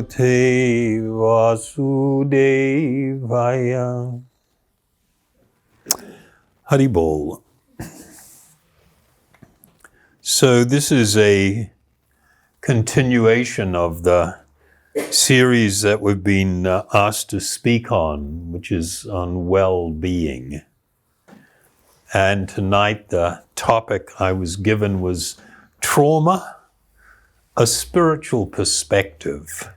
Bhagavate Vasudevaya. Haribol. So this is a continuation of the series that we've been asked to speak on, which is on well-being. And tonight the topic I was given was trauma, a spiritual perspective,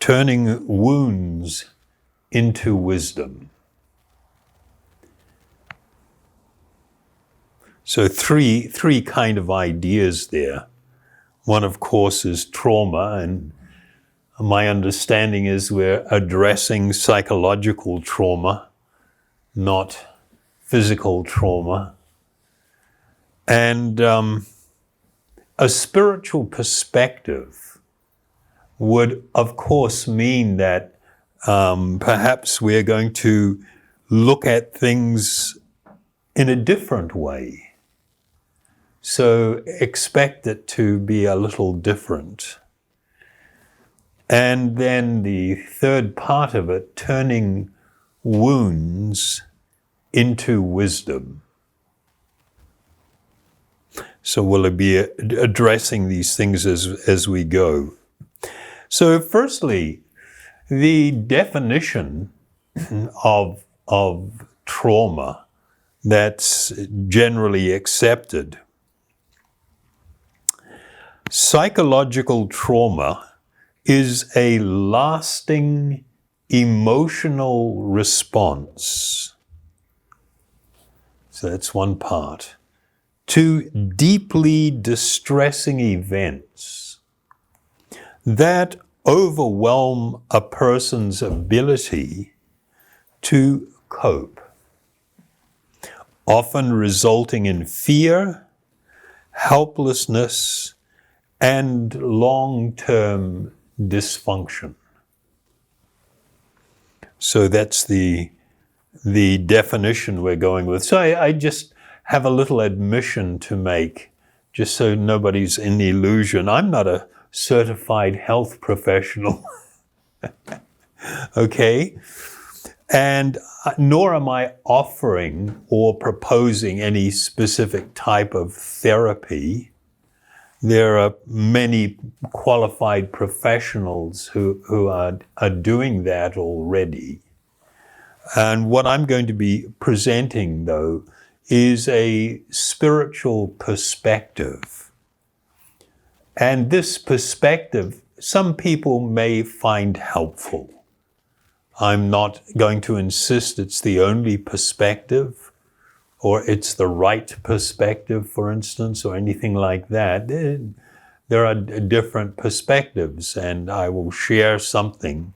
turning wounds into wisdom. So three kind of ideas there. One, of course, is trauma, and my understanding is we're addressing psychological trauma, not physical trauma. And a spiritual perspective would, of course, mean that perhaps we're going to look at things in a different way. So expect it to be a little different. And then the third part of it, turning wounds into wisdom. So we'll be addressing these things as we go. So firstly, the definition of trauma that's generally accepted. Psychological trauma is a lasting emotional response. So that's one part. To deeply distressing events that overwhelm a person's ability to cope, often resulting in fear, helplessness, and long-term dysfunction. So that's the definition we're going with. So I just have a little admission to make, just so nobody's in the illusion. I'm not a certified health professional, okay? And nor am I offering or proposing any specific type of therapy. There are many qualified professionals who are doing that already. And what I'm going to be presenting, though, is a spiritual perspective. And this perspective, some people may find helpful. I'm not going to insist it's the only perspective, or it's the right perspective, for instance, or anything like that. There are different perspectives, and I will share something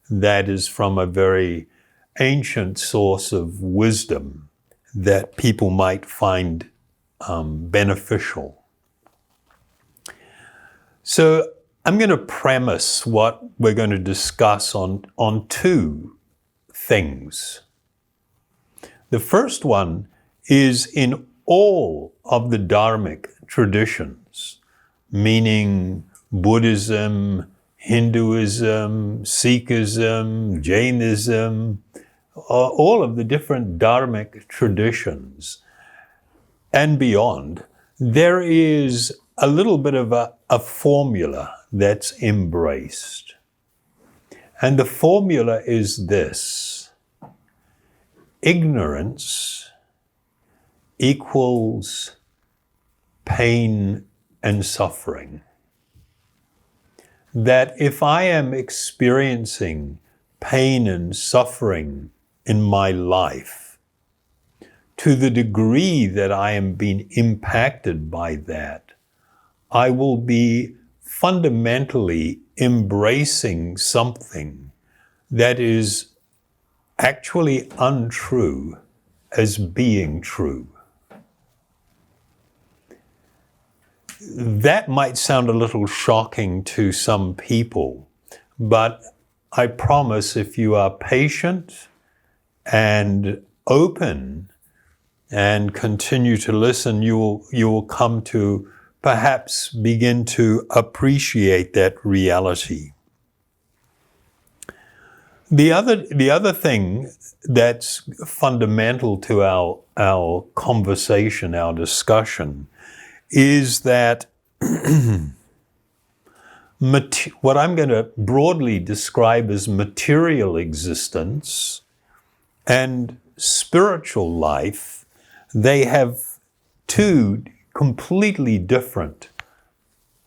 that is from a very ancient source of wisdom that people might find beneficial. So I'm going to premise what we're going to discuss on two things. The first one is in all of the Dharmic traditions, meaning Buddhism, Hinduism, Sikhism, Jainism, all of the different Dharmic traditions and beyond, there is a little bit of a formula that's embraced. And the formula is this: ignorance equals pain and suffering. That if I am experiencing pain and suffering in my life, to the degree that I am being impacted by that, I will be fundamentally embracing something that is actually untrue as being true. That might sound a little shocking to some people, but I promise if you are patient and open and continue to listen, you will come to perhaps begin to appreciate that reality. The other thing that's fundamental to our conversation, our discussion, is that what I'm going to broadly describe as material existence and spiritual life, they have two completely different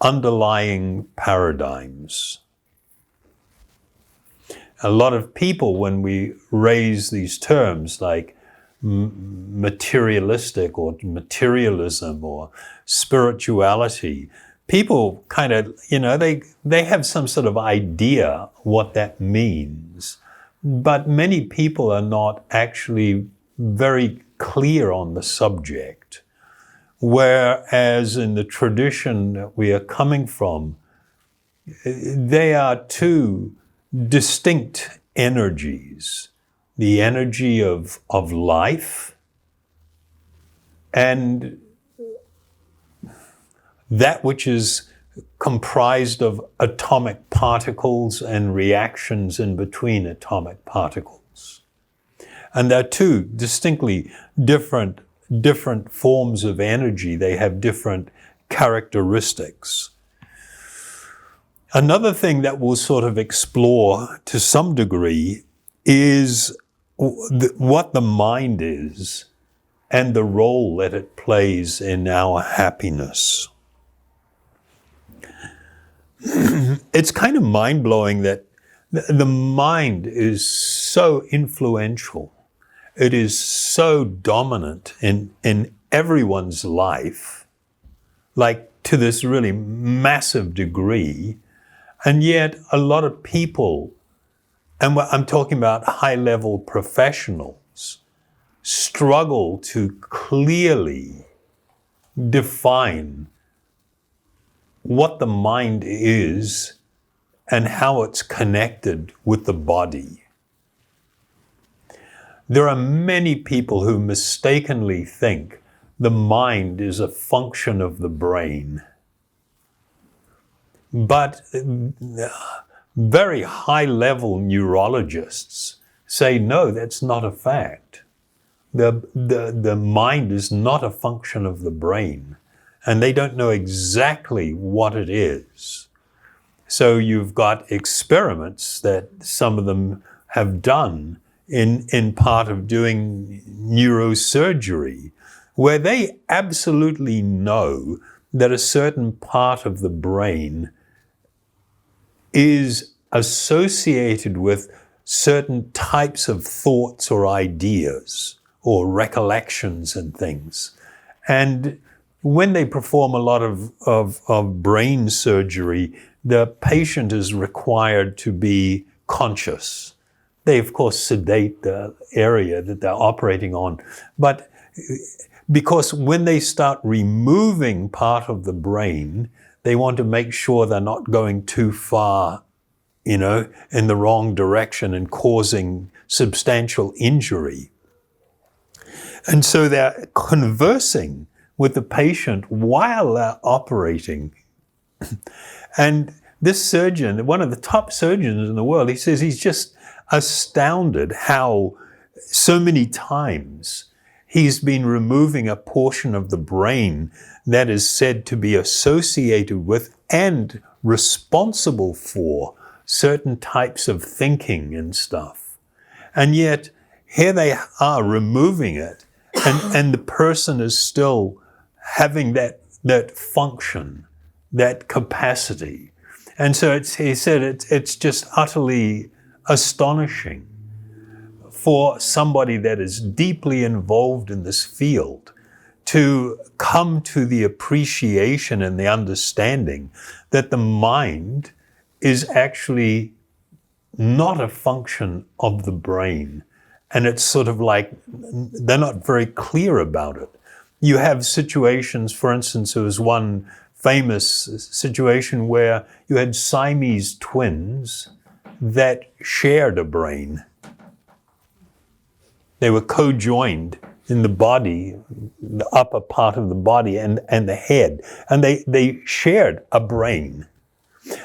underlying paradigms. A lot of people, when we raise these terms like materialistic or materialism or spirituality, people kind of, they have some sort of idea what that means. But many people are not actually very clear on the subject. Whereas in the tradition that we are coming from, they are two distinct energies. The energy of life and that which is comprised of atomic particles and reactions in between atomic particles. And they're two distinctly different forms of energy. They have different characteristics. Another thing that we'll sort of explore to some degree is what the mind is and the role that it plays in our happiness. It's kind of mind-blowing that the mind is so influential. It is so dominant in everyone's life, like to this really massive degree. And yet a lot of people, and I'm talking about high-level professionals, struggle to clearly define what the mind is and how it's connected with the body. There are many people who mistakenly think the mind is a function of the brain. But very high-level neurologists say, no, that's not a fact. The mind is not a function of the brain, and they don't know exactly what it is. So you've got experiments that some of them have done in part of doing neurosurgery, where they absolutely know that a certain part of the brain is associated with certain types of thoughts or ideas or recollections and things. And when they perform a lot of brain surgery, the patient is required to be conscious. They, of course, sedate the area that they're operating on. But because when they start removing part of the brain, they want to make sure they're not going too far, in the wrong direction and causing substantial injury. And so they're conversing with the patient while they're operating. And this surgeon, one of the top surgeons in the world, he says he's just astounded how so many times he's been removing a portion of the brain that is said to be associated with and responsible for certain types of thinking and stuff. And yet, here they are removing it, and the person is still having that function, that capacity. And so he said it's just utterly astonishing for somebody that is deeply involved in this field to come to the appreciation and the understanding that the mind is actually not a function of the brain. And it's sort of like they're not very clear about it. You have situations, for instance, there was one famous situation where you had Siamese twins that shared a brain. They were co-joined in the body, the upper part of the body and the head. And they shared a brain.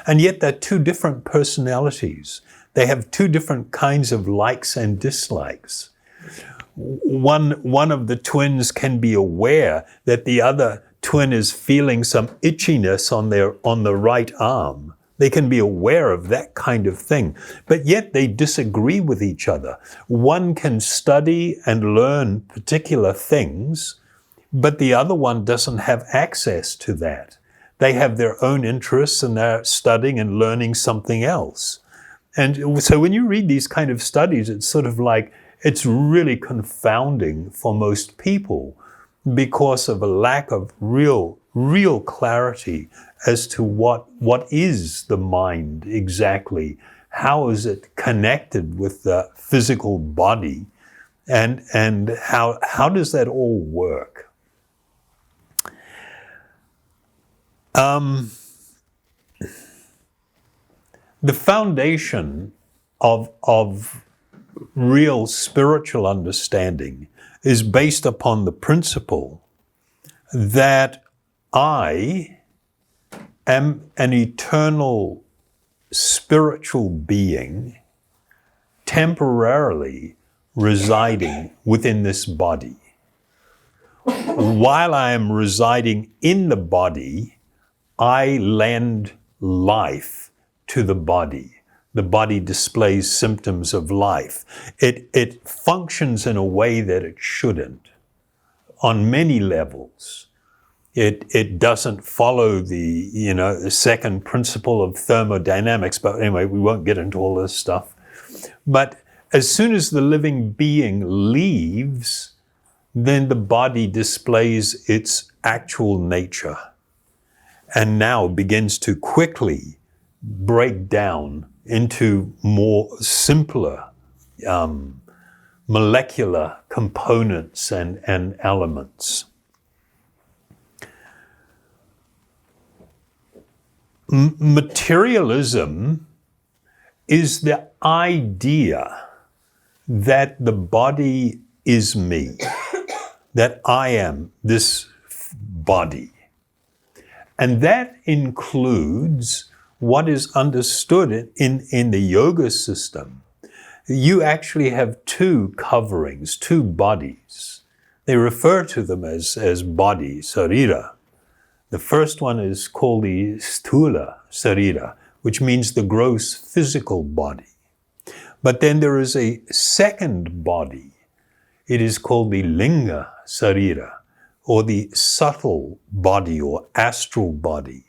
And yet they're two different personalities. They have two different kinds of likes and dislikes. One of the twins can be aware that the other twin is feeling some itchiness on the right arm. They can be aware of that kind of thing, but yet they disagree with each other. One can study and learn particular things, but the other one doesn't have access to that. They have their own interests and they're studying and learning something else. And so when you read these kind of studies, it's sort of like, it's really confounding for most people because of a lack of real clarity as to what is the mind exactly. How is it connected with the physical body? And how does that all work? The foundation of real spiritual understanding is based upon the principle that I am an eternal spiritual being temporarily residing within this body. While I am residing in the body, I lend life to the body. The body displays symptoms of life. It functions in a way that it shouldn't on many levels. It doesn't follow the second principle of thermodynamics, but anyway, we won't get into all this stuff. But as soon as the living being leaves, then the body displays its actual nature and now begins to quickly break down into more simpler molecular components and elements. Materialism is the idea that the body is me, that I am this body. And that includes what is understood in the yoga system. You actually have two coverings, two bodies. They refer to them as body, sarira. The first one is called the sthula sarira, which means the gross physical body. But then there is a second body. It is called the linga sarira, or the subtle body or astral body.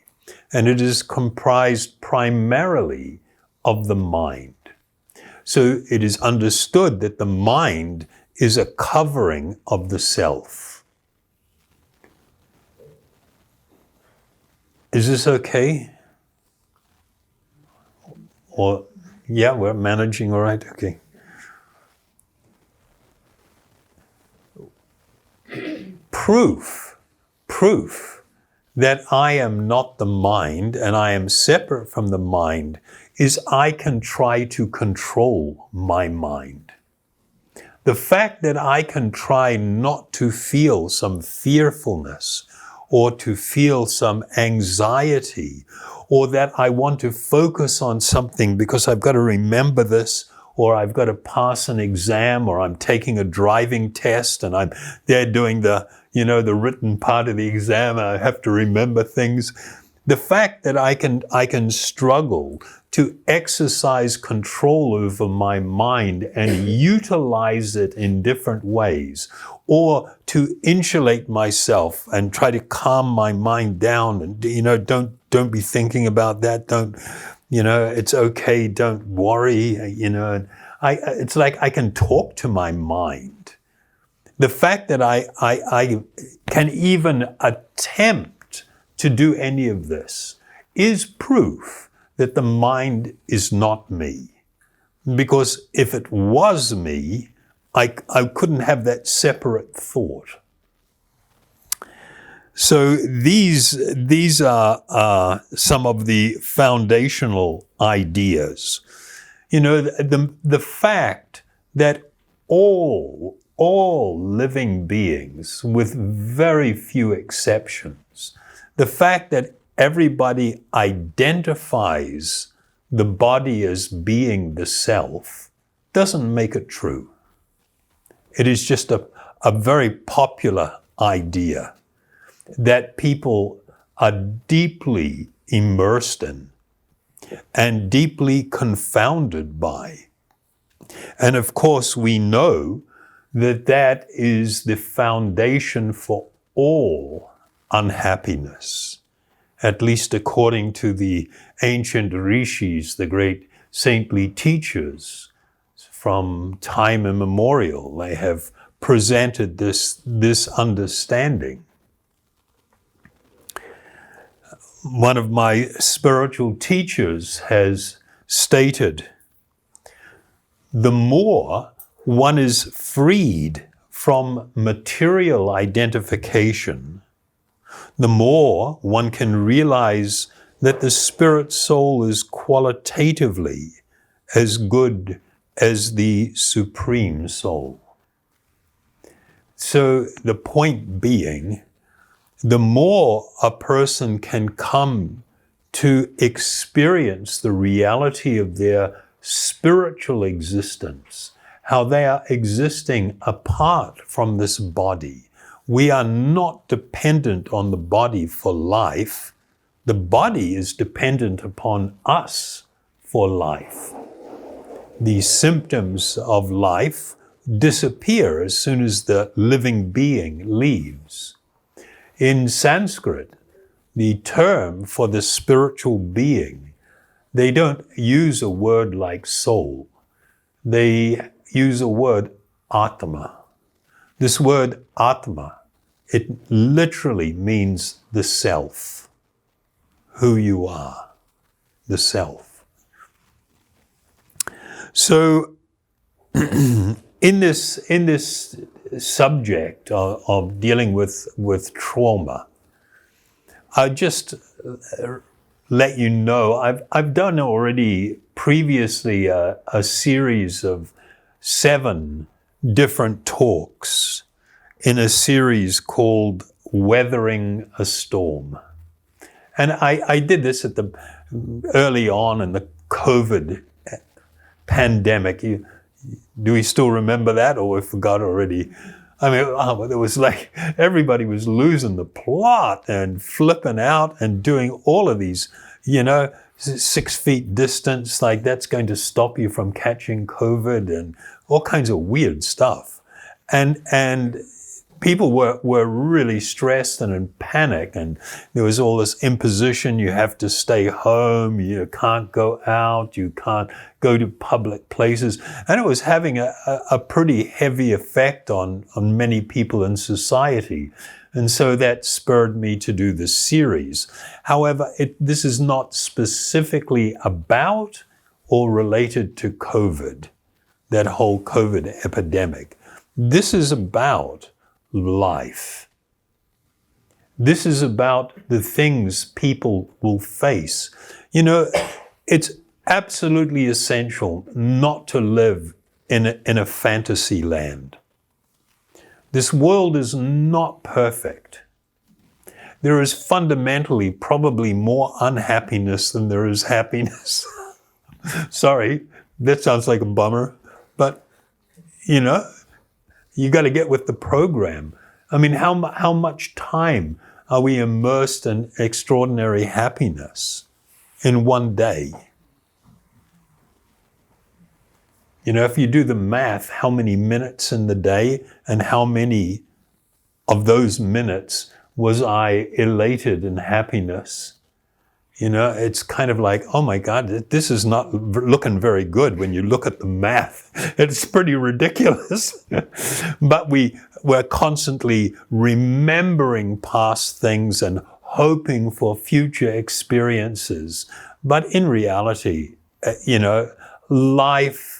And it is comprised primarily of the mind. So it is understood that the mind is a covering of the self. Is this okay? Or, yeah, we're managing all right? Okay. Proof that I am not the mind and I am separate from the mind is I can try to control my mind. The fact that I can try not to feel some fearfulness or to feel some anxiety, or that I want to focus on something because I've got to remember this, or I've got to pass an exam, or I'm taking a driving test and I'm there doing the written part of the exam and I have to remember things. The fact that I can struggle to exercise control over my mind and utilize it in different ways, or to insulate myself and try to calm my mind down and, don't be thinking about that. Don't, it's okay. Don't worry. It's like I can talk to my mind. The fact that I can even attempt to do any of this is proof that the mind is not me. Because if it was me, I couldn't have that separate thought. So these are some of the foundational ideas. The fact that all all living beings, with very few exceptions, the fact that everybody identifies the body as being the self doesn't make it true. It is just a very popular idea that people are deeply immersed in and deeply confounded by. And of course, we know that that is the foundation for all unhappiness, at least according to the ancient rishis, the great saintly teachers from time immemorial. They have presented this understanding. One of my spiritual teachers has stated, the more one is freed from material identification, the more one can realize that the spirit soul is qualitatively as good as the supreme soul. So the point being, the more a person can come to experience the reality of their spiritual existence, how they are existing apart from this body. We are not dependent on the body for life. The body is dependent upon us for life. The symptoms of life disappear as soon as the living being leaves. In Sanskrit, the term for the spiritual being, they don't use a word like soul. They use a word Atma. This word Atma, it literally means the self, who you are, the self. So in this subject of dealing with trauma, I just let you know, I've done already previously a series of 7 different talks in a series called Weathering a Storm. And I did this early on in the COVID pandemic. Do we still remember that, or we forgot already? I mean, it was like everybody was losing the plot and flipping out and doing all of these, 6 feet distance, like that's going to stop you from catching COVID and all kinds of weird stuff. And people were really stressed and in panic, and there was all this imposition, you have to stay home, you can't go out, you can't go to public places. And it was having a pretty heavy effect on many people in society. And so that spurred me to do this series. However, this is not specifically about or related to COVID, that whole COVID epidemic. This is about life. This is about the things people will face. It's absolutely essential not to live in a fantasy land. This world is not perfect. There is fundamentally probably more unhappiness than there is happiness. Sorry, that sounds like a bummer, but you got to get with the program. I mean, how much time are we immersed in extraordinary happiness in one day? If you do the math, how many minutes in the day and how many of those minutes was I elated in happiness? It's kind of like, oh my God, this is not looking very good when you look at the math. It's pretty ridiculous. But we're constantly remembering past things and hoping for future experiences. But in reality, life,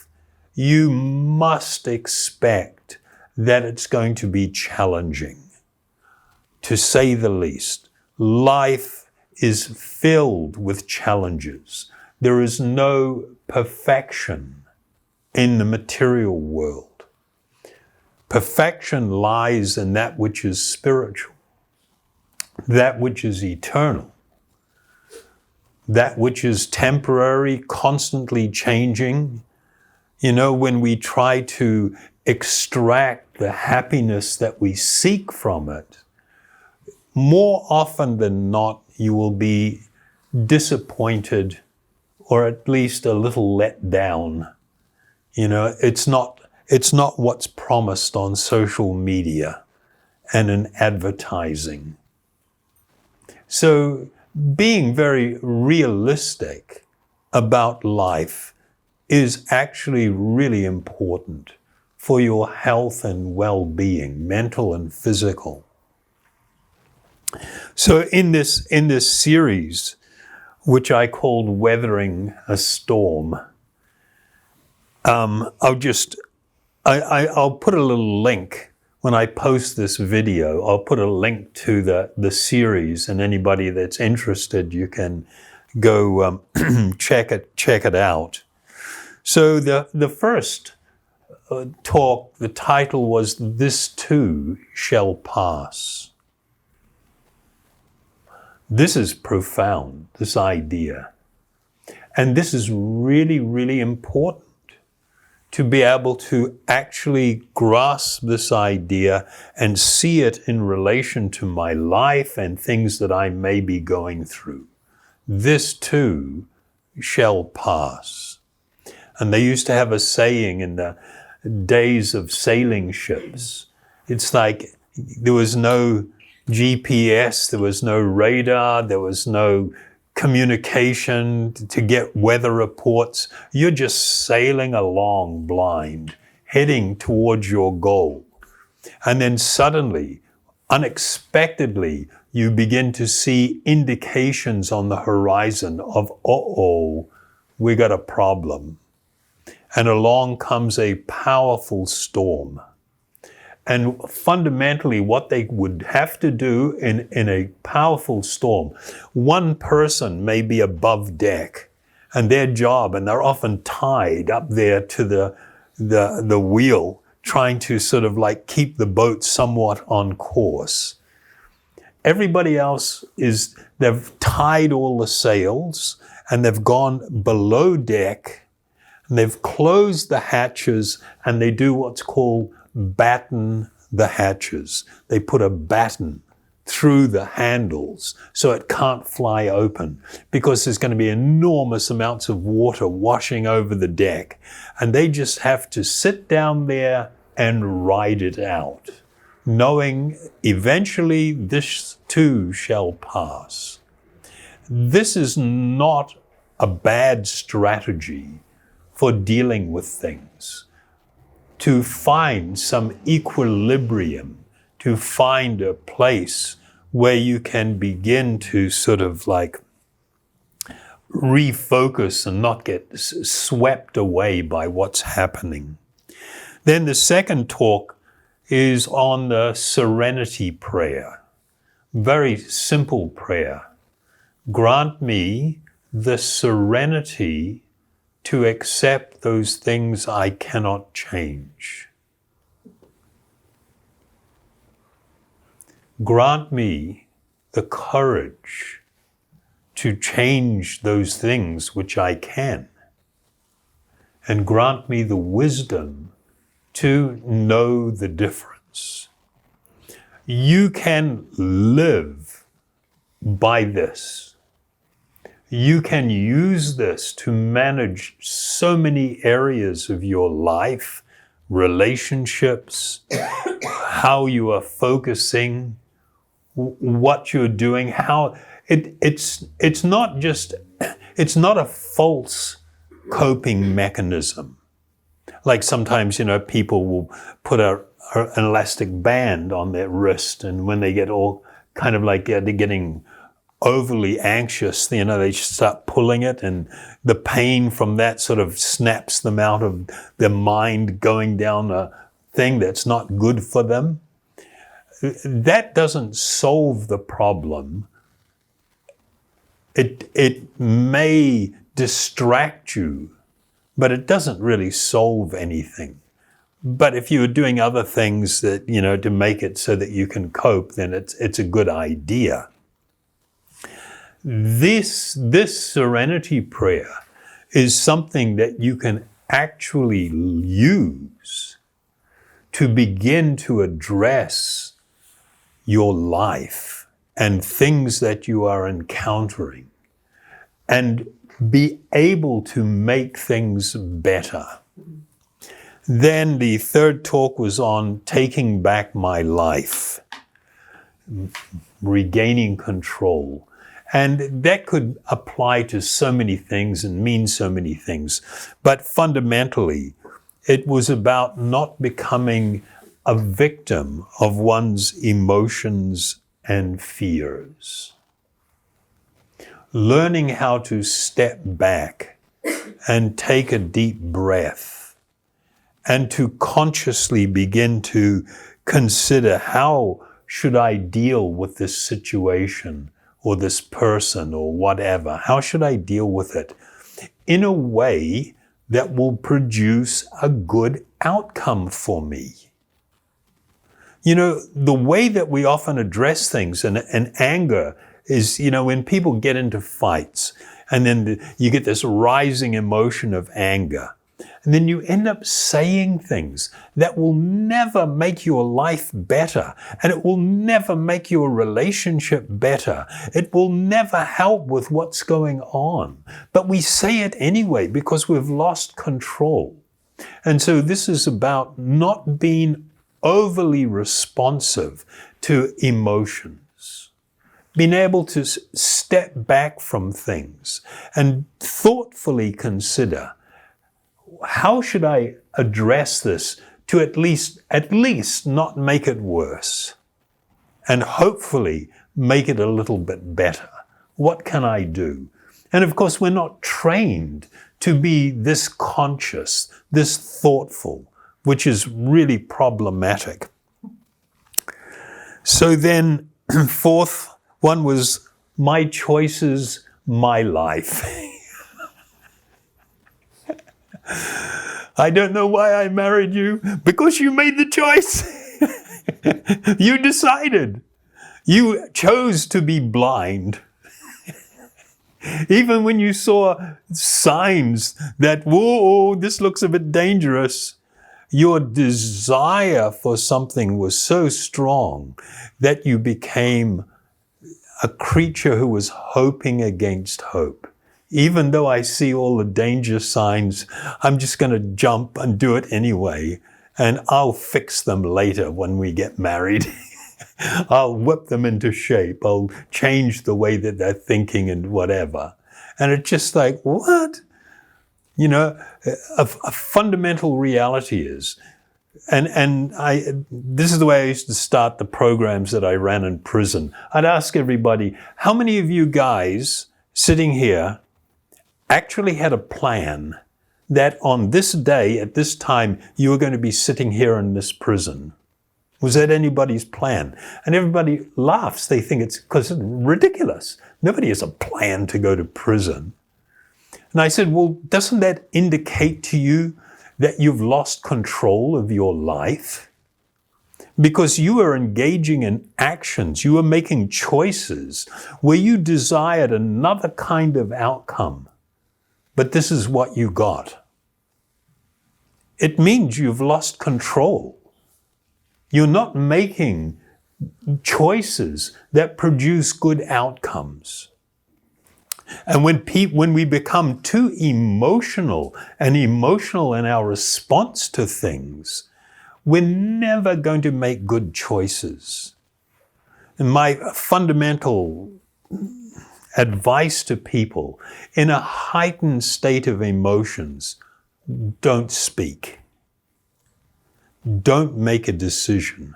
you must expect that it's going to be challenging, to say the least. Life is filled with challenges. There is no perfection in the material world. Perfection lies in that which is spiritual, that which is eternal, that which is temporary, constantly changing. You know, when we try to extract the happiness that we seek from it, more often than not, you will be disappointed or at least a little let down. You know, it's not what's promised on social media and in advertising. So being very realistic about life is actually really important for your health and well-being, mental and physical. So in this series, which I called Weathering a Storm, I'll put a little link when I post this video. I'll put a link to the series, and anybody that's interested, you can go check it out. So the first talk, the title was "This Too Shall Pass." This is profound, this idea. And this is really, really important to be able to actually grasp this idea and see it in relation to my life and things that I may be going through. This too shall pass. And they used to have a saying in the days of sailing ships. It's like there was no GPS, there was no radar, there was no communication to get weather reports. You're just sailing along blind, heading towards your goal. And then suddenly, unexpectedly, you begin to see indications on the horizon of, we got a problem. And along comes a powerful storm. And fundamentally, what they would have to do in a powerful storm, one person may be above deck, and their job, and they're often tied up there to the wheel, trying to sort of like keep the boat somewhat on course. Everybody else they've tied all the sails, and they've gone below deck, and they've closed the hatches, and they do what's called batten the hatches. They put a batten through the handles so it can't fly open, because there's going to be enormous amounts of water washing over the deck. And they just have to sit down there and ride it out, knowing eventually this too shall pass. This is not a bad strategy for dealing with things. To find some equilibrium, to find a place where you can begin to sort of like refocus and not get swept away by what's happening. Then the second talk is on the serenity prayer. Very simple prayer. Grant me the serenity to accept those things I cannot change. Grant me the courage to change those things which I can. And grant me the wisdom to know the difference. You can live by this. You can use this to manage so many areas of your life, relationships, how you are focusing, what you're doing, how it's not a false coping mechanism. Like sometimes, people will put an elastic band on their wrist, and when they get all kind of like they're getting overly anxious, they start pulling it, and the pain from that sort of snaps them out of their mind going down a thing that's not good for them. That doesn't solve the problem. It may distract you, but it doesn't really solve anything. But if you're doing other things that, to make it so that you can cope, then it's a good idea. This serenity prayer is something that you can actually use to begin to address your life and things that you are encountering and be able to make things better. Then the third talk was on taking back my life, regaining control. And that could apply to so many things and mean so many things. But fundamentally, it was about not becoming a victim of one's emotions and fears. Learning how to step back and take a deep breath and to consciously begin to consider, how should I deal with this situation or this person or whatever? How should I deal with it in a way that will produce a good outcome for me? The way that we often address things and anger is, when people get into fights and then you get this rising emotion of anger, and then you end up saying things that will never make your life better, and it will never make your relationship better. It will never help with what's going on. But we say it anyway because we've lost control. And so this is about not being overly responsive to emotions, being able to step back from things and thoughtfully consider, how should I address this to at least not make it worse, and hopefully make it a little bit better? What can I do? And of course, we're not trained to be this conscious, this thoughtful, which is really problematic. So then, fourth one was my choices, my life. I don't know why I married you, because you made the choice. You decided. You chose to be blind. Even when you saw signs that, whoa, this looks a bit dangerous, your desire for something was so strong that you became a creature who was hoping against hope. Even though I see all the danger signs, I'm just going to jump and do it anyway. And I'll fix them later when we get married. I'll whip them into shape. I'll change the way that they're thinking and whatever. And it's just like, what? A fundamental reality is, and this is the way I used to start the programs that I ran in prison. I'd ask everybody, how many of you guys sitting here actually had a plan that on this day, at this time, you were going to be sitting here in this prison? Was that anybody's plan? And everybody laughs. They think it's because it's ridiculous. Nobody has a plan to go to prison. And I said, well, doesn't that indicate to you that you've lost control of your life? Because you are engaging in actions, you are making choices where you desired another kind of outcome. But this is what you got. It means you've lost control. You're not making choices that produce good outcomes. And when we become too emotional in our response to things, we're never going to make good choices. And my fundamental advice to people in a heightened state of emotions, don't speak. Don't make a decision.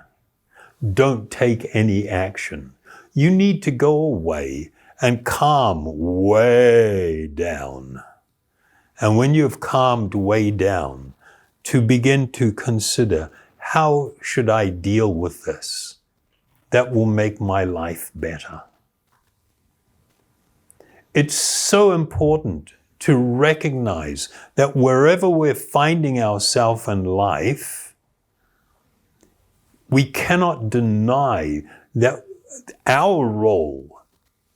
Don't take any action. You need to go away and calm way down. And when you've calmed way down, to begin to consider, how should I deal with this that will make my life better? It's so important to recognize that wherever we're finding ourselves in life, we cannot deny that our role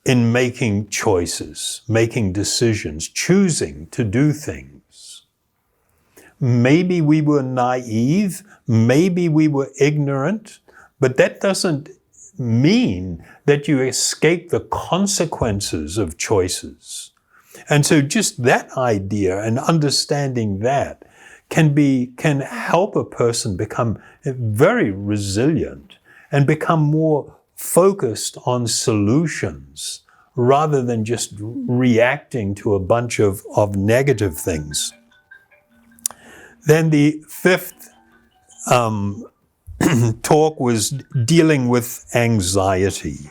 in making choices, making decisions, choosing to do things. Maybe we were naive, maybe we were ignorant, but that doesn't mean that you escape the consequences of choices. And so just that idea and understanding that can help a person become very resilient and become more focused on solutions rather than just reacting to a bunch of negative things. Then the fifth talk was dealing with anxiety.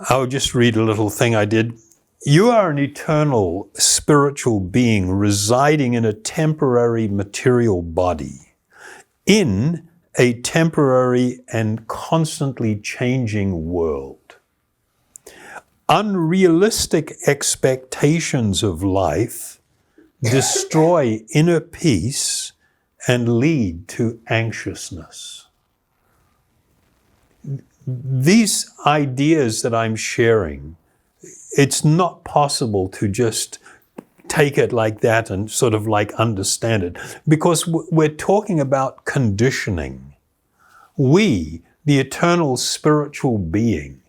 I'll just read a little thing I did. You are an eternal spiritual being residing in a temporary material body, in a temporary and constantly changing world. Unrealistic expectations of life destroy inner peace and lead to anxiousness. These ideas that I'm sharing, it's not possible to just take it like that and sort of like understand it, because we're talking about conditioning. We, the eternal spiritual being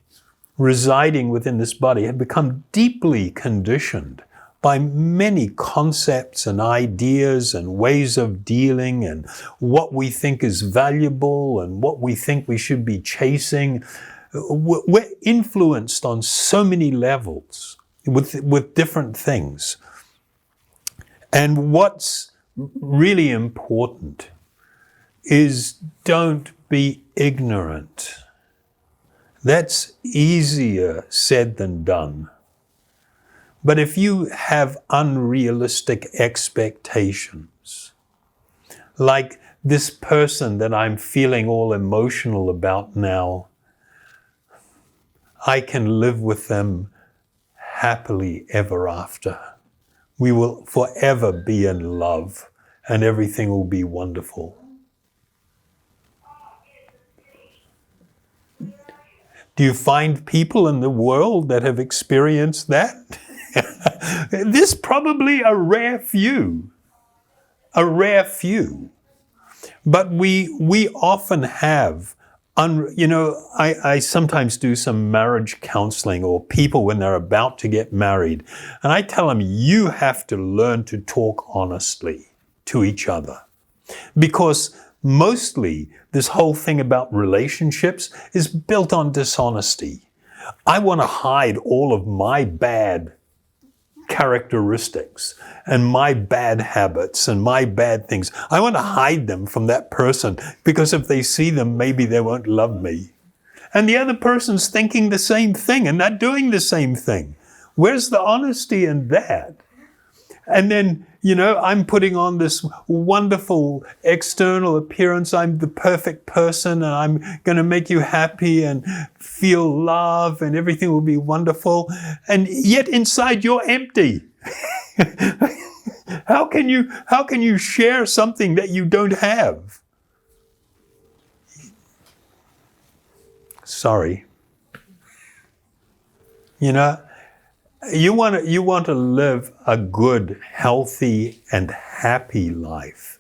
residing within this body, have become deeply conditioned by many concepts and ideas and ways of dealing and what we think is valuable and what we think we should be chasing. We're influenced on so many levels with different things. And what's really important is don't be ignorant. That's easier said than done. But if you have unrealistic expectations, like this person that I'm feeling all emotional about now, I can live with them happily ever after. We will forever be in love and everything will be wonderful. Do you find people in the world that have experienced that? There's probably a rare few. But we often have, I sometimes do some marriage counseling or people when they're about to get married. And I tell them, you have to learn to talk honestly to each other. Because mostly this whole thing about relationships is built on dishonesty. I want to hide all of my bad characteristics and my bad habits and my bad things. I want to hide them from that person because if they see them, maybe they won't love me. And the other person's thinking the same thing and not doing the same thing. Where's the honesty in that? And then, I'm putting on this wonderful external appearance. I'm the perfect person and I'm going to make you happy and feel love and everything will be wonderful. And yet inside you're empty. How can you share something that you don't have? Sorry. You want to live a good, healthy, and happy life.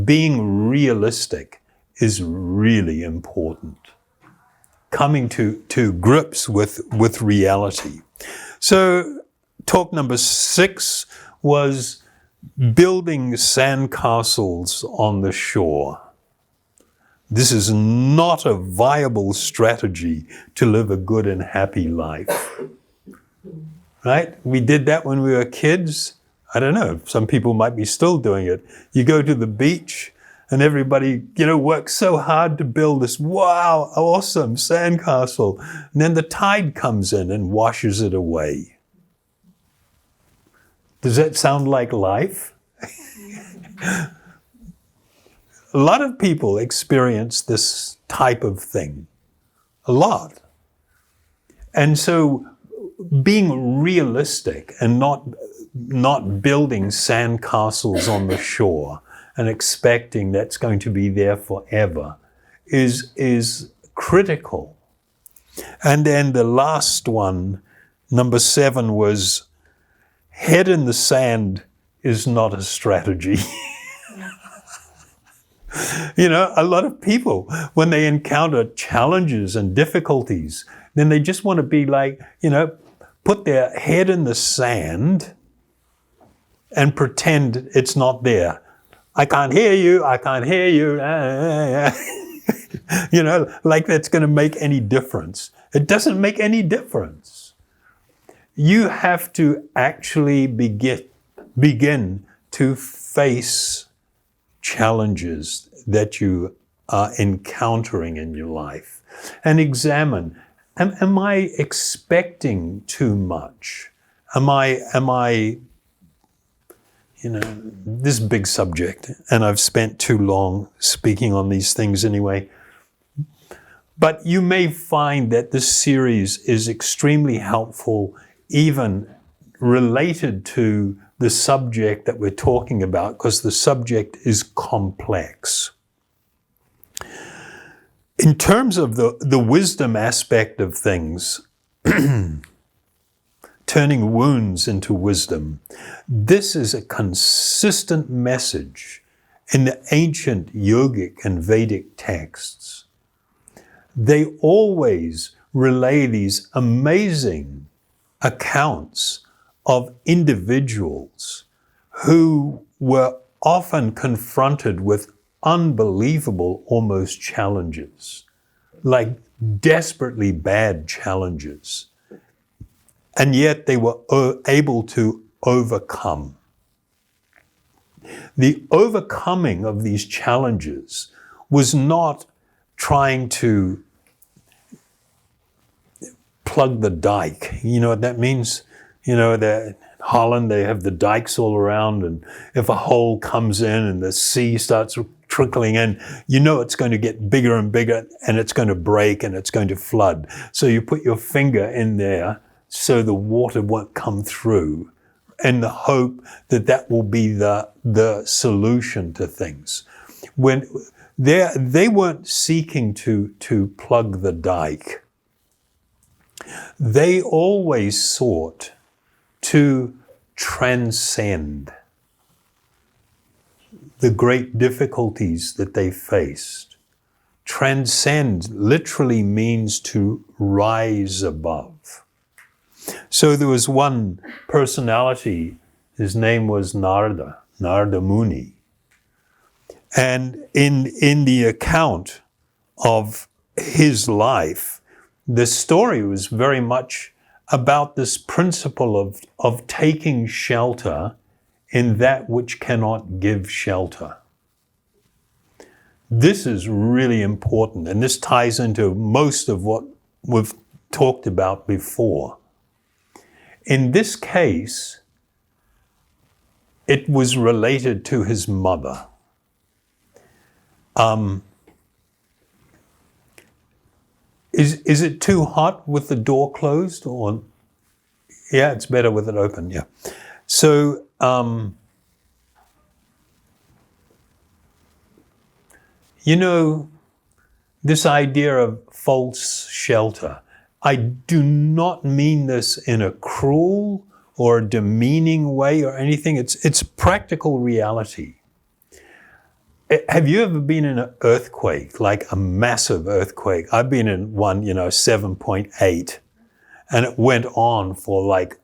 Being realistic is really important. Coming to grips with reality. So, talk number 6 was building sandcastles on the shore. This is not a viable strategy to live a good and happy life. Right? We did that when we were kids. I don't know, some people might be still doing it. You go to the beach and everybody, works so hard to build this, wow, awesome sandcastle. And then the tide comes in and washes it away. Does that sound like life? A lot of people experience this type of thing. A lot. And so being realistic and not not building sandcastles on the shore and expecting that's going to be there forever is critical. And then the last one, number 7, was head in the sand is not a strategy. You know, a lot of people, when they encounter challenges and difficulties, then they just want to be like, you know, put their head in the sand and pretend it's not there. I can't hear you, I can't hear you. You know, like that's going to make any difference. It doesn't make any difference. You have to actually begin to face challenges that you are encountering in your life and examine, am I expecting too much? Am I, you know, this big subject, and I've spent too long speaking on these things anyway. But you may find that this series is extremely helpful, even related to the subject that we're talking about, because the subject is complex. In terms of the wisdom aspect of things, turning wounds into wisdom, this is a consistent message in the ancient yogic and Vedic texts. They always relay these amazing accounts of individuals who were often confronted with unbelievable, almost challenges, like desperately bad challenges. And yet they were able to overcome. The overcoming of these challenges was not trying to plug the dike. You know what that means? You know, in Holland, they have the dikes all around, and if a hole comes in and the sea starts trickling in, you know it's going to get bigger and bigger, and it's going to break and it's going to flood. So you put your finger in there so the water won't come through, in the hope that that will be the solution to things. When they weren't seeking to plug the dike. They always sought to transcend the great difficulties that they faced. Transcend literally means to rise above. So there was one personality, his name was Narda Muni. And in the account of his life, the story was very much about this principle of taking shelter in that which cannot give shelter. This is really important, and this ties into most of what we've talked about before. In this case, it was related to his mother. Is it too hot with the door closed? Or yeah, it's better with it open, yeah. So, you know, this idea of false shelter, I do not mean this in a cruel or demeaning way or anything. It's practical reality. Have you ever been in an earthquake, like a massive earthquake? I've been in one, 7.8, and it went on for like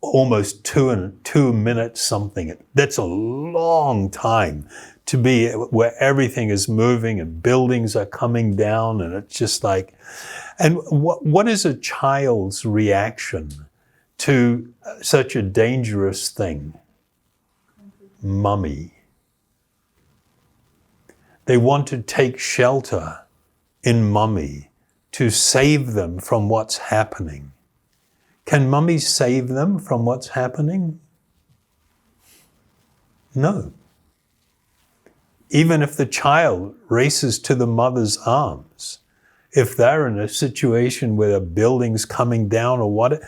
almost 2 minutes something. That's a long time to be where everything is moving and buildings are coming down, and it's just like, and what is a child's reaction to such a dangerous thing? Mummy. They want to take shelter in mummy to save them from what's happening. Can mummy save them from what's happening? No. Even if the child races to the mother's arms, if they're in a situation where a building's coming down or what,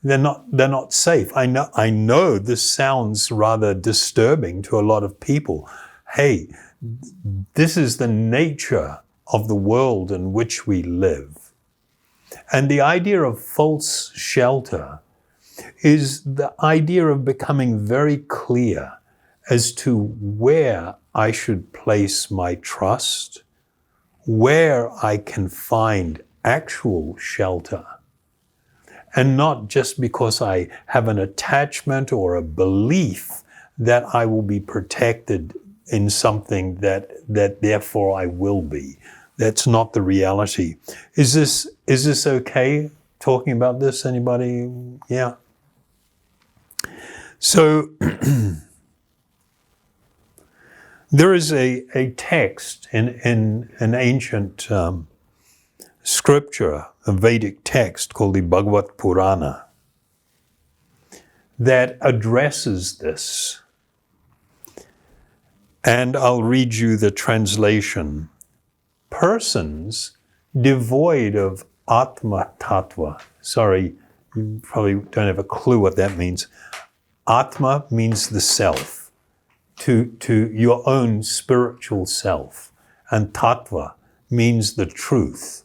they're not safe. I know this sounds rather disturbing to a lot of people. Hey, this is the nature of the world in which we live. And the idea of false shelter is the idea of becoming very clear as to where I should place my trust, where I can find actual shelter. And not just because I have an attachment or a belief that I will be protected in something that therefore I will be. That's not the reality. Is this okay, talking about this? Anybody? Yeah. So there is a text in an ancient scripture, a Vedic text called the Bhagavad Purana, that addresses this. And I'll read you the translation. Persons devoid of Atma Tattva. Sorry, you probably don't have a clue what that means. Atma means the self, to your own spiritual self. And Tattva means the truth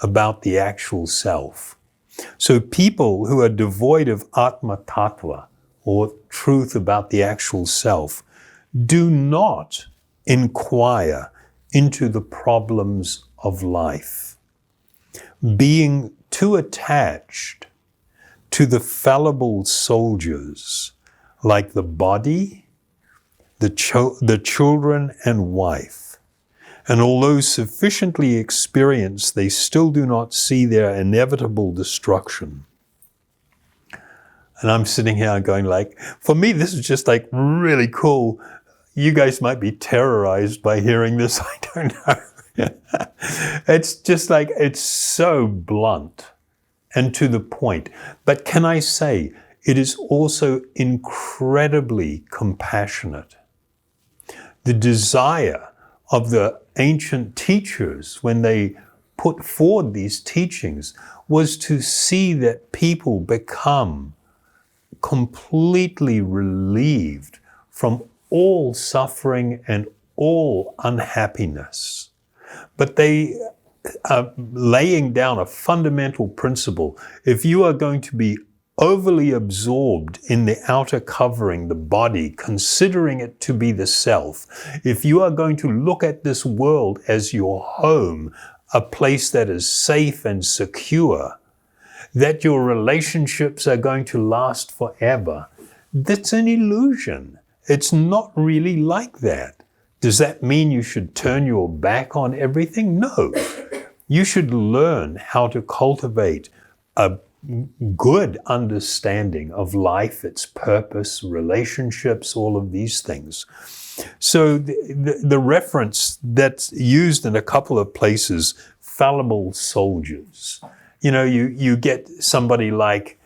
about the actual self. So people who are devoid of Atma Tattva, or truth about the actual self, do not inquire into the problems of life, being too attached to the fallible soldiers like the body, the children and wife. And although sufficiently experienced, they still do not see their inevitable destruction. And I'm sitting here going like, for me, this is just like really cool. You guys might be terrorized by hearing this. I don't know. It's just like, it's so blunt and to the point. But can I say, it is also incredibly compassionate. The desire of the ancient teachers, when they put forward these teachings, was to see that people become completely relieved from all suffering and all unhappiness. But they are laying down a fundamental principle. If you are going to be overly absorbed in the outer covering, the body, considering it to be the self, if you are going to look at this world as your home, a place that is safe and secure, that your relationships are going to last forever, that's an illusion. It's not really like that. Does that mean you should turn your back on everything? No. You should learn how to cultivate a good understanding of life, its purpose, relationships, all of these things. So the reference that's used in a couple of places, fallible soldiers. You know, you get somebody like,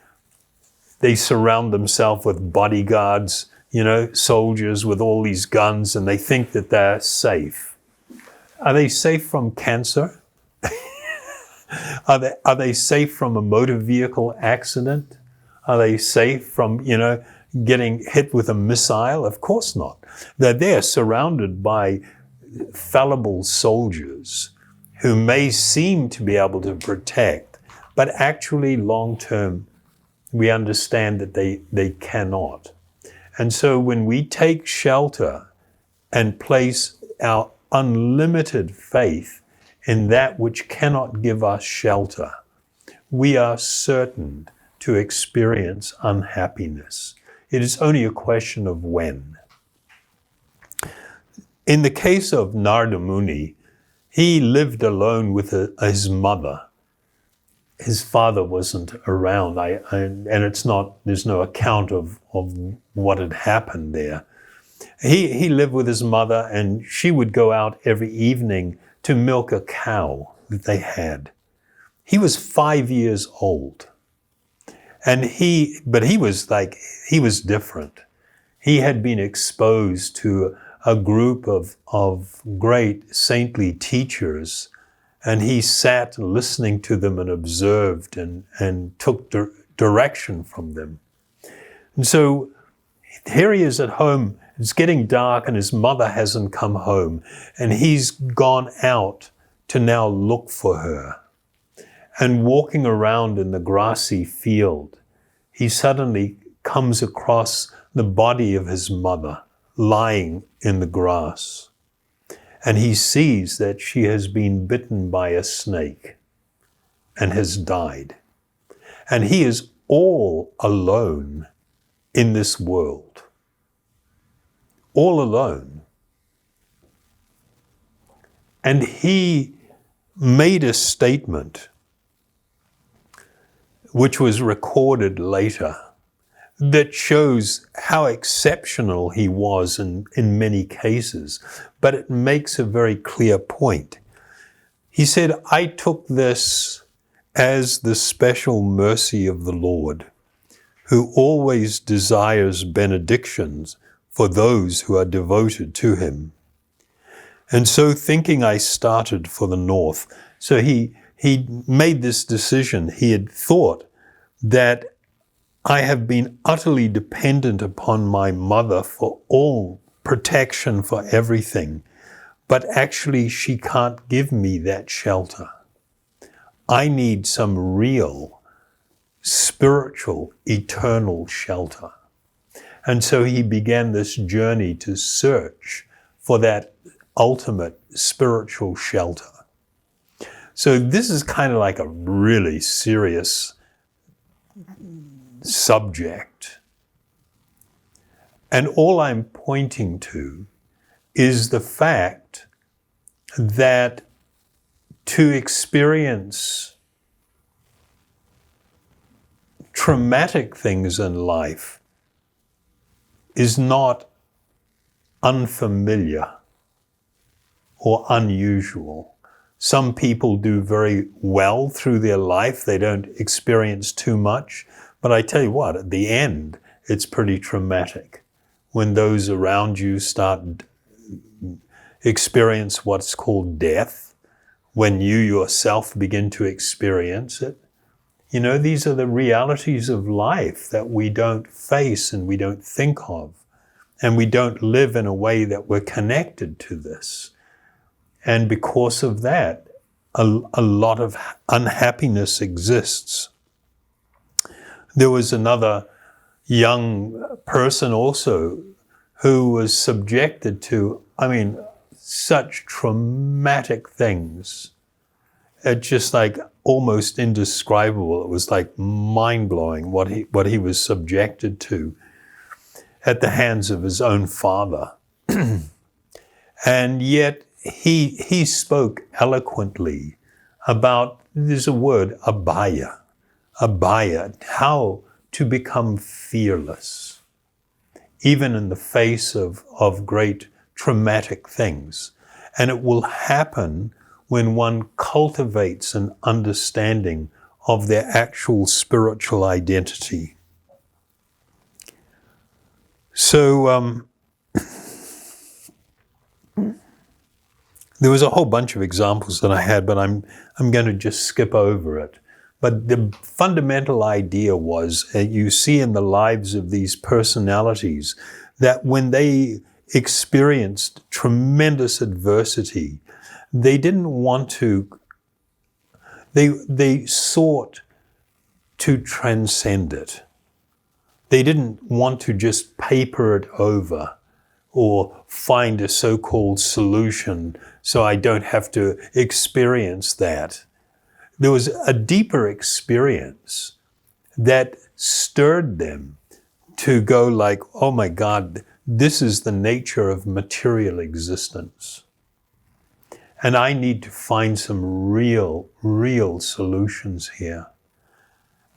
they surround themselves with bodyguards, you know, soldiers with all these guns, and they think that they're safe. Are they safe from cancer? Are they safe from a motor vehicle accident? Are they safe from, you know, getting hit with a missile? Of course not. They're there surrounded by fallible soldiers who may seem to be able to protect, but actually long term, we understand that they cannot. And so when we take shelter and place our unlimited faith in that which cannot give us shelter, we are certain to experience unhappiness. It is only a question of when. In the case of Narda Muni, he lived alone with his mother. His father wasn't around, and there's no account of what had happened there. He lived with his mother, and she would go out every evening to milk a cow that they had. He was 5 years old. But he was different. He had been exposed to a group of great saintly teachers, and he sat listening to them and observed and took direction from them. And so here he is at home, it's getting dark and his mother hasn't come home, and he's gone out to now look for her. And walking around in the grassy field, he suddenly comes across the body of his mother lying in the grass. And he sees that she has been bitten by a snake and has died. And he is all alone in this world. All alone. And he made a statement which was recorded later that shows how exceptional he was in many cases, but it makes a very clear point. He said, "I took this as the special mercy of the Lord, who always desires benedictions for those who are devoted to him. And so thinking, I started for the north." So he made this decision. He had thought that I have been utterly dependent upon my mother for all protection, for everything, but actually she can't give me that shelter. I need some real, spiritual, eternal shelter. And so he began this journey to search for that ultimate spiritual shelter. So this is kind of like a really serious subject. And all I'm pointing to is the fact that to experience traumatic things in life is not unfamiliar or unusual. Some people do very well through their life. They don't experience too much. But I tell you what, at the end, it's pretty traumatic when those around you start experience what's called death, when you yourself begin to experience it. You know, these are the realities of life that we don't face and we don't think of. And we don't live in a way that we're connected to this. And because of that, a lot of unhappiness exists. There was another young person also who was subjected to, such traumatic things. It's just like almost indescribable. It was like mind-blowing what he was subjected to at the hands of his own father. And yet he spoke eloquently about, there's a word, abhaya, how to become fearless, even in the face of great traumatic things. And it will happen when one cultivates an understanding of their actual spiritual identity. So there was a whole bunch of examples that I had, but I'm going to just skip over it. But the fundamental idea was, you see in the lives of these personalities, that when they experienced tremendous adversity, they didn't want to, they sought to transcend it. They didn't want to just paper it over or find a so-called solution so I don't have to experience that. There was a deeper experience that stirred them to go like, oh my God, this is the nature of material existence. And I need to find some real solutions here.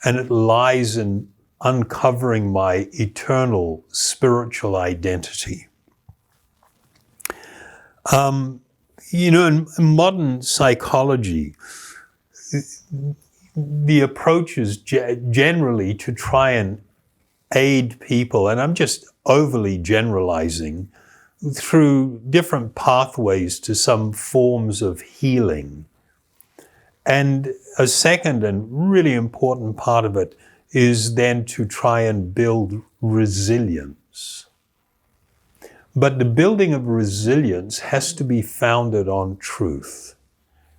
And it lies in uncovering my eternal spiritual identity. In modern psychology, the approach is generally to try and aid people, and I'm just overly generalizing, through different pathways to some forms of healing. And a second and really important part of it is then to try and build resilience. But the building of resilience has to be founded on truth.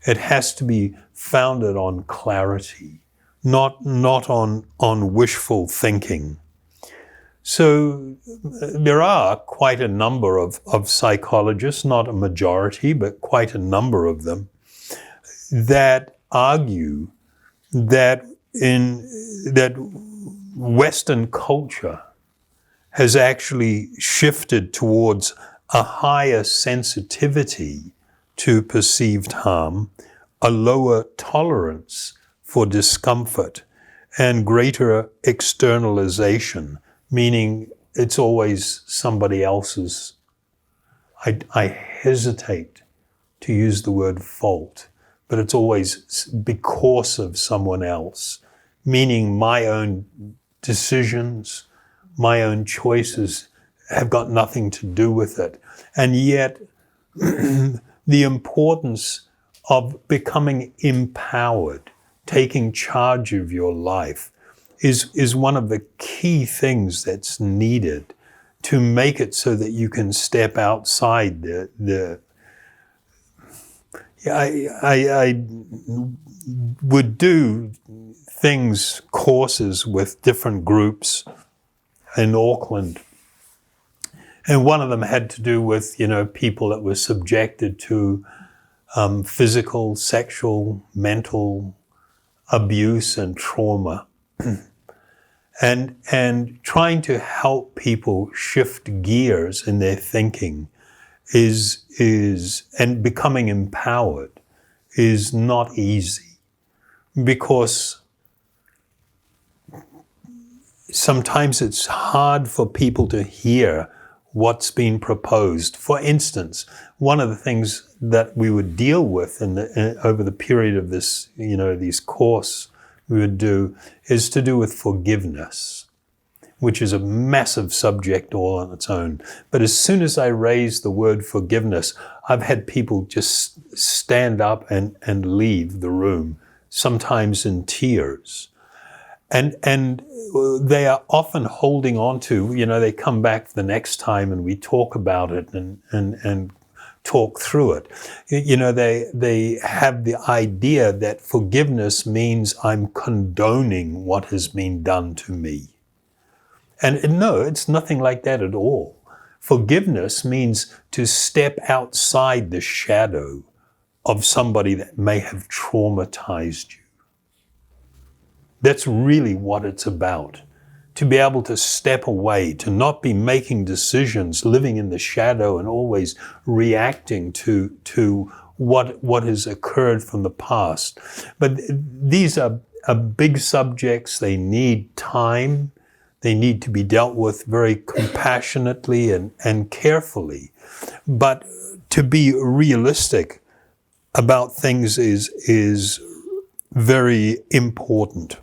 It has to be founded on clarity, not on wishful thinking. So there are quite a number of psychologists, not a majority, but quite a number of them, that argue that Western culture has actually shifted towards a higher sensitivity to perceived harm, a lower tolerance for discomfort, and greater externalization, meaning it's always somebody else's. I hesitate to use the word fault, but it's always because of someone else, meaning my own decisions, my own choices have got nothing to do with it. And yet, the importance of becoming empowered, taking charge of your life, is one of the key things that's needed to make it so that you can step outside I would do courses with different groups in Auckland. And one of them had to do with, people that were subjected to physical, sexual, mental abuse and trauma. And trying to help people shift gears in their thinking and becoming empowered is not easy, because sometimes it's hard for people to hear what's been proposed. For instance, one of the things that we would deal with over the period of this, these course we would do, is to do with forgiveness, which is a massive subject all on its own. But as soon as I raise the word forgiveness, I've had people just stand up and leave the room, sometimes in tears. And they are often holding on to, they come back the next time and we talk about it and talk through it. They have the idea that forgiveness means I'm condoning what has been done to me. And no, it's nothing like that at all. Forgiveness means to step outside the shadow of somebody that may have traumatized you. That's really what it's about. To be able to step away, to not be making decisions, living in the shadow and always reacting to what has occurred from the past. But these are big subjects. They need time. They need to be dealt with very compassionately and carefully. But to be realistic about things is very important.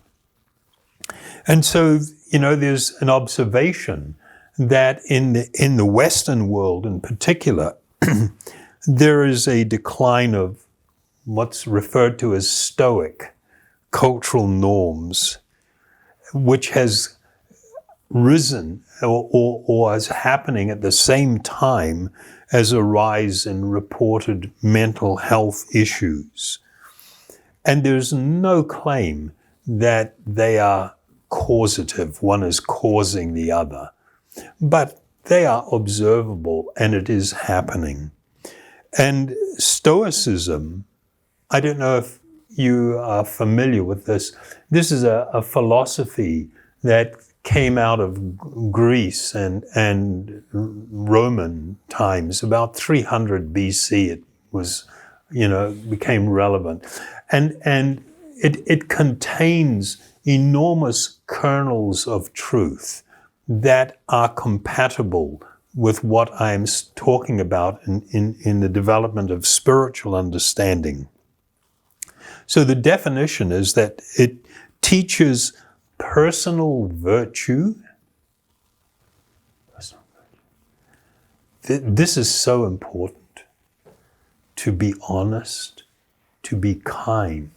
And so, there's an observation that in the Western world in particular, there is a decline of what's referred to as Stoic cultural norms, which has risen or is happening at the same time as a rise in reported mental health issues. And there's no claim that they are causative, one is causing the other, but they are observable and it is happening. And Stoicism, I don't know if you are familiar with this. This is a philosophy that came out of Greece and Roman times. About 300 BC it was, became relevant. And it contains enormous kernels of truth that are compatible with what I'm talking about in the development of spiritual understanding. So the definition is that it teaches personal virtue. This is so important. To be honest, to be kind,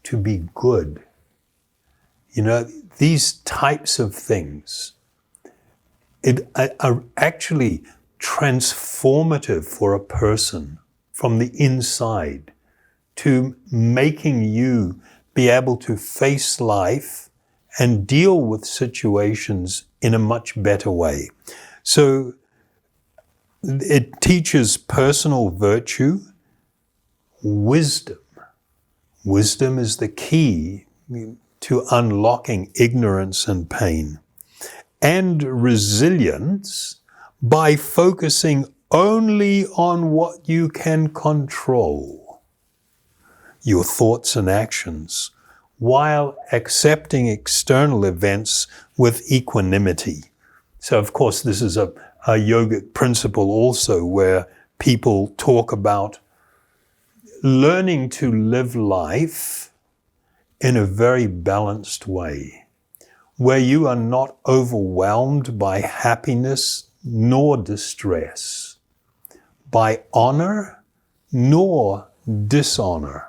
to be good, These types of things are actually transformative for a person from the inside, to making you be able to face life and deal with situations in a much better way. So it teaches personal virtue, wisdom. Wisdom is the key to unlocking ignorance and pain. And resilience by focusing only on what you can control, your thoughts and actions, while accepting external events with equanimity. So, of course, this is a yogic principle also, where people talk about learning to live life in a very balanced way, where you are not overwhelmed by happiness nor distress, by honor nor dishonor.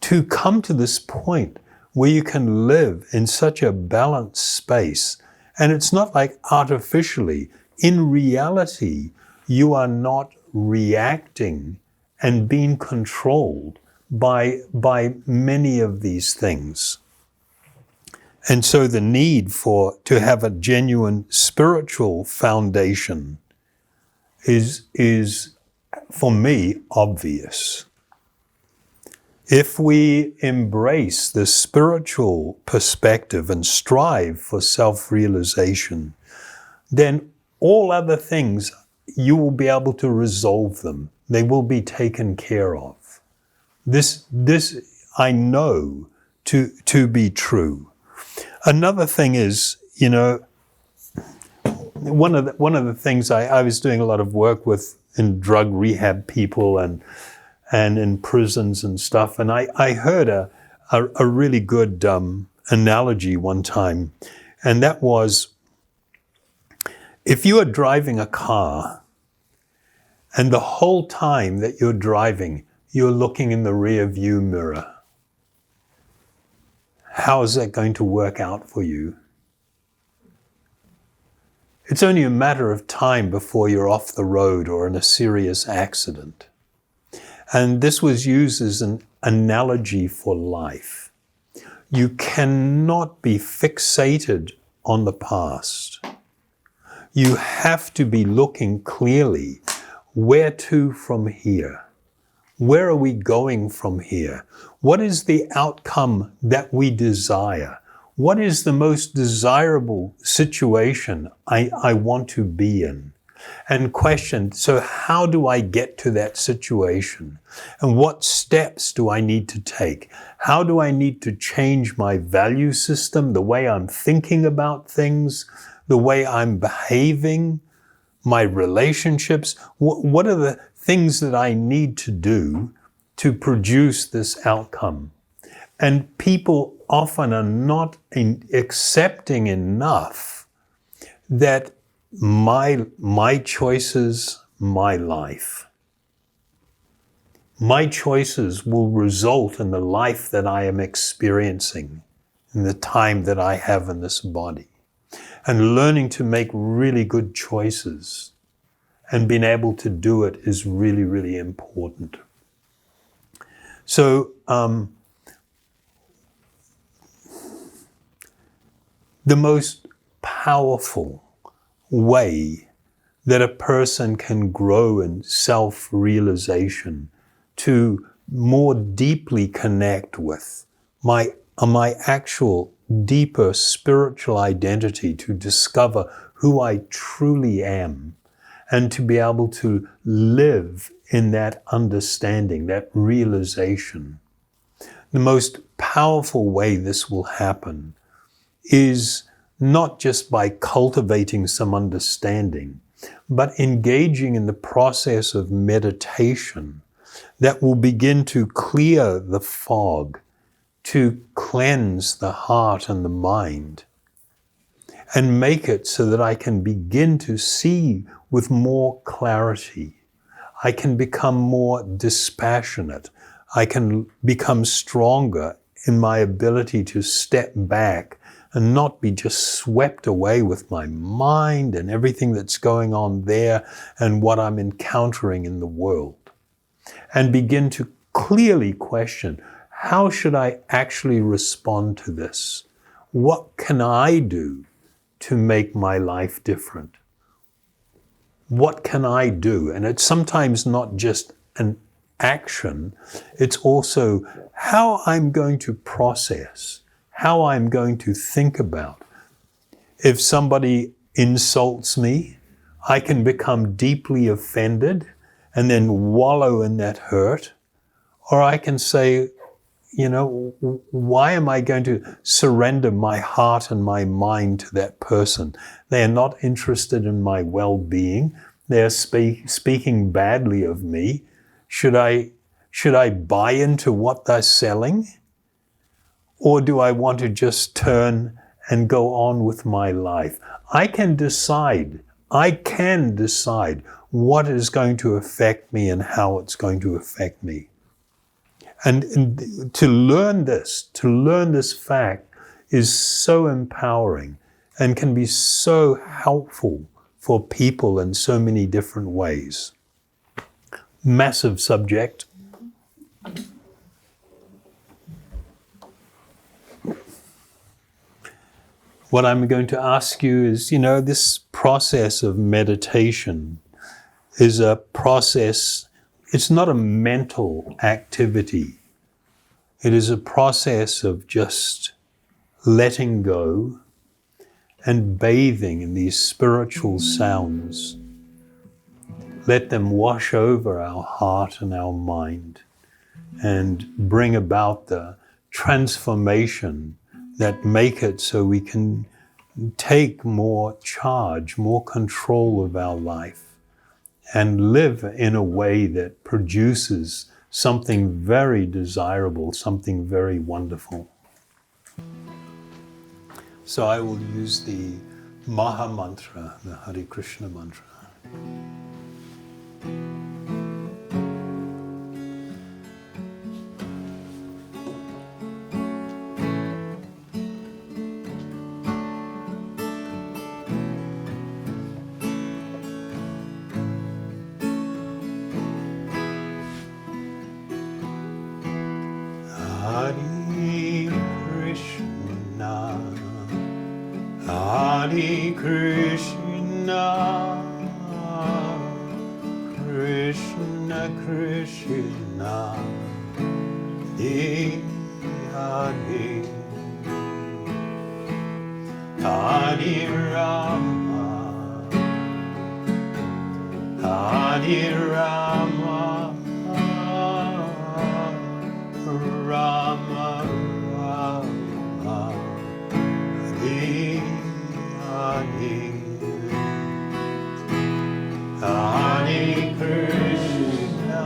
To come to this point where you can live in such a balanced space, and it's not like artificially. In reality, you are not reacting and being controlled by many of these things. And so the need to have a genuine spiritual foundation is for me obvious. If we embrace the spiritual perspective and strive for self-realization, then all other things, you will be able to resolve them. They will be taken care of. This I know to be true. Another thing is, one of the things I was doing a lot of work with in drug rehab people and in prisons and stuff, and I heard a really good analogy one time, and that was, if you are driving a car and the whole time that you're driving, you're looking in the rear view mirror, how is that going to work out for you? It's only a matter of time before you're off the road or in a serious accident. And this was used as an analogy for life. You cannot be fixated on the past. You have to be looking clearly, where to from here? Where are we going from here? What is the outcome that we desire? What is the most desirable situation I want to be in? And question, so how do I get to that situation? And what steps do I need to take? How do I need to change my value system, the way I'm thinking about things, the way I'm behaving, my relationships? What are the things that I need to do to produce this outcome? And people often are not accepting enough that my choices, my life. My choices will result in the life that I am experiencing in the time that I have in this body. And learning to make really good choices and being able to do it is really, really important. So, the most powerful way that a person can grow in self-realization, to more deeply connect with my actual deeper spiritual identity, to discover who I truly am, and to be able to live in that understanding, that realization. The most powerful way this will happen is not just by cultivating some understanding, but engaging in the process of meditation that will begin to clear the fog, to cleanse the heart and the mind, and make it so that I can begin to see with more clarity. I can become more dispassionate. I can become stronger in my ability to step back and not be just swept away with my mind and everything that's going on there and what I'm encountering in the world. And begin to clearly question, how should I actually respond to this? What can I do to make my life different? What can I do? And it's sometimes not just an action, it's also how I'm going to process, how I'm going to think about. If somebody insults me, I can become deeply offended and then wallow in that hurt. Or I can say, you know, why am I going to surrender my heart and my mind to that person? They are not interested in my well-being. They are speaking badly of me. Should I buy into what they're selling? Or do I want to just turn and go on with my life? I can decide what is going to affect me and how it's going to affect me. And to learn this fact is so empowering and can be so helpful for people in so many different ways. Massive subject. What I'm going to ask you is, this process of meditation is a process. It's not a mental activity. It is a process of just letting go and bathing in these spiritual sounds. Let them wash over our heart and our mind and bring about the transformation that make it so we can take more charge, more control of our life, and live in a way that produces something very desirable, something very wonderful. So I will use the Maha Mantra, the Hare Krishna mantra. Hare Krishna, Krishna Krishna, Hare Hare, Hare Rama, Hare Rama, Rama Rama, Hare Hare Krishna,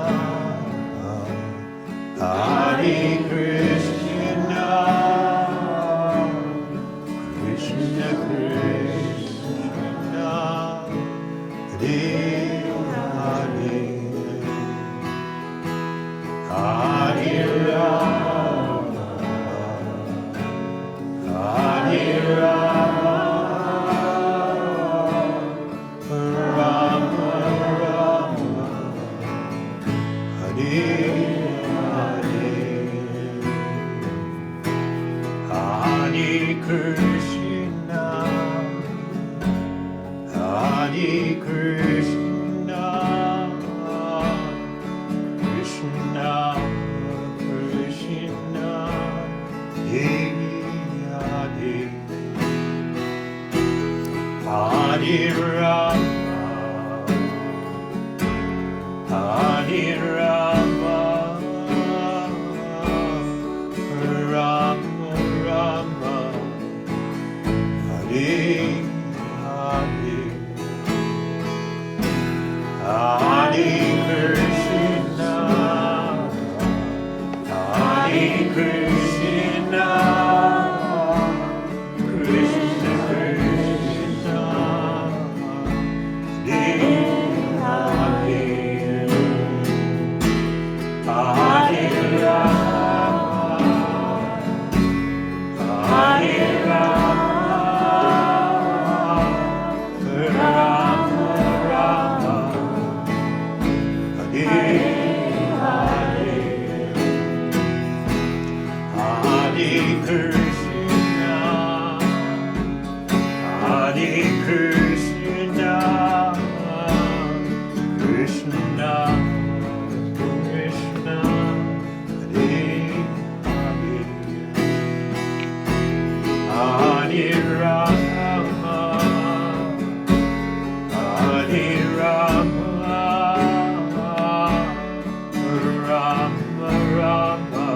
Hare Krishna, Krishna Krishna, Hare Hare, Hare Rama, Hare Rama, Krishna, Hare Krishna, Krishna Krishna, Hare Hare, Hare Rama, Hare Rama, Rama Rama, Hare Hare, Hare Krishna, Hare Krishna, Krishna Krishna, Krishna, Krishna, Krishna, Hare Hare, Hare Rama, Hare Rama, Rama Rama,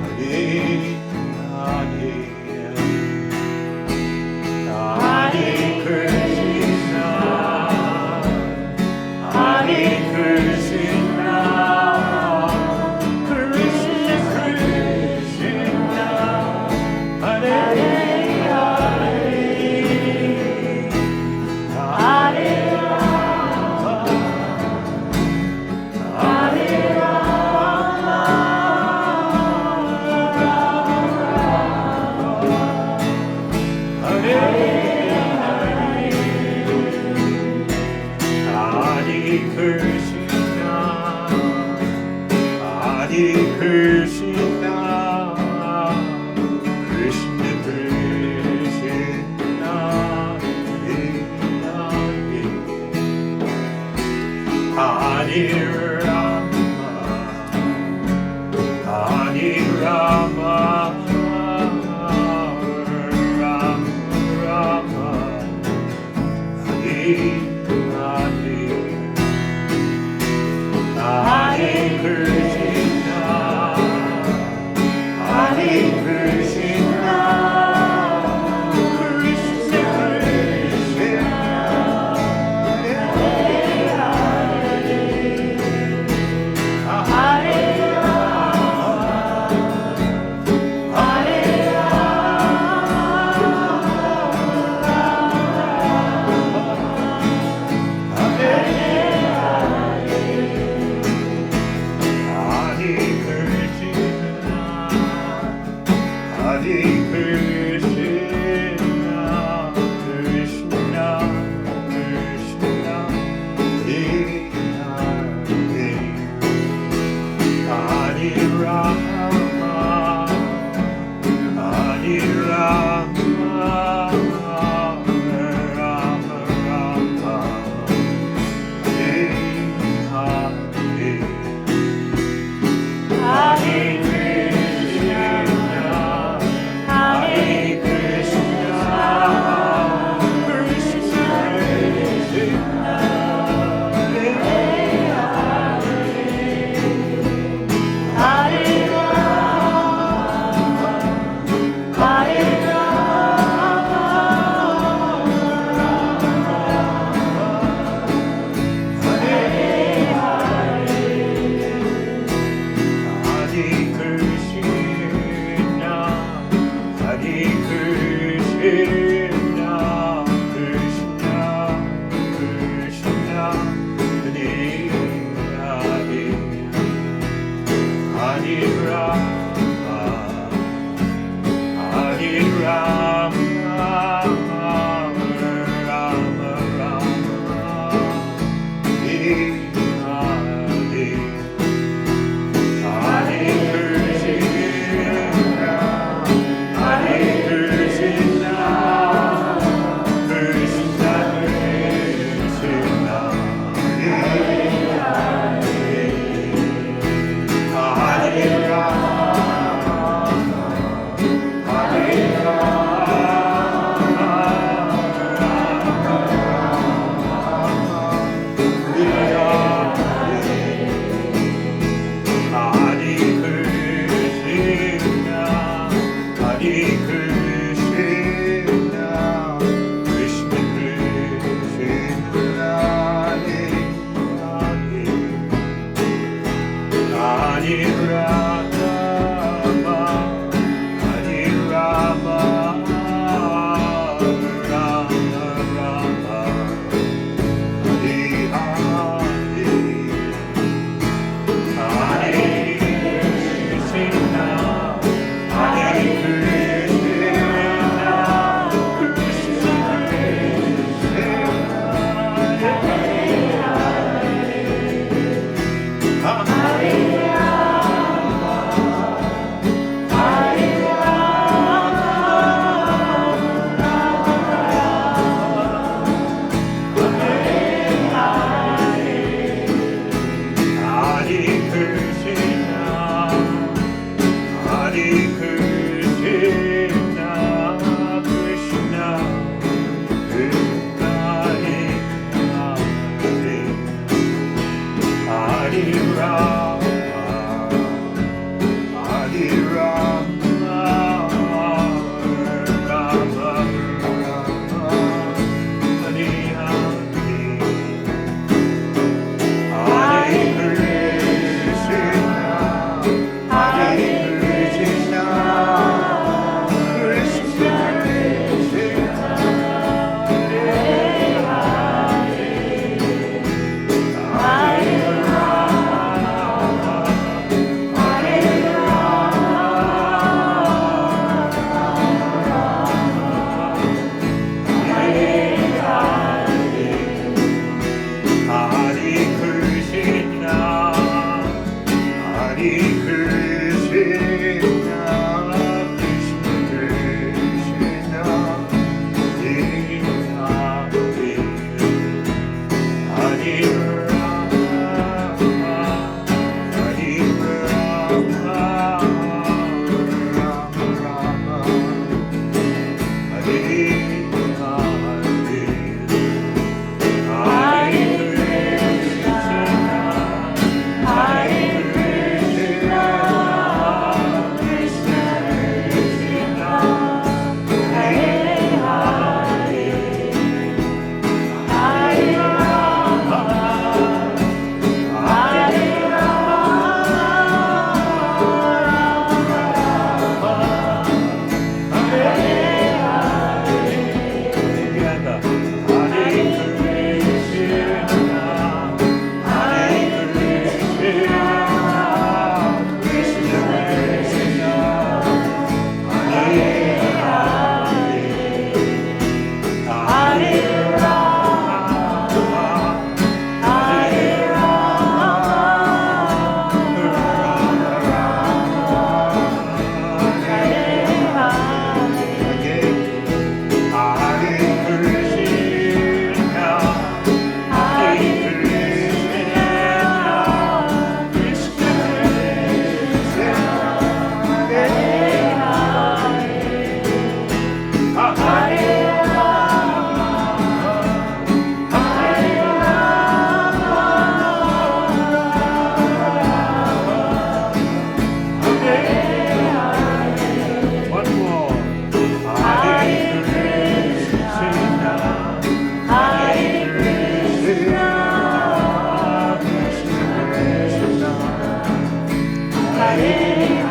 Hare Hare, Hare Krishna, Hare Krishna, Krishna Krishna, Hare Hare, Hare Rama, Hare Rama, Hare Krishna, Hare Krishna, Krishna Krishna, Hare Hare, Hare Rama, Hare Rama, Rama Rama, Hare Hare, Hare Krishna, Hare Krishna, Krishna Krishna, Hare Hare, Hare Rama, Hare Rama,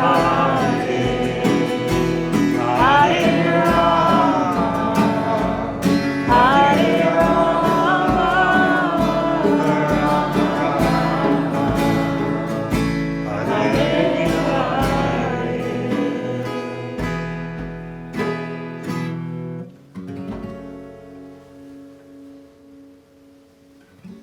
Hare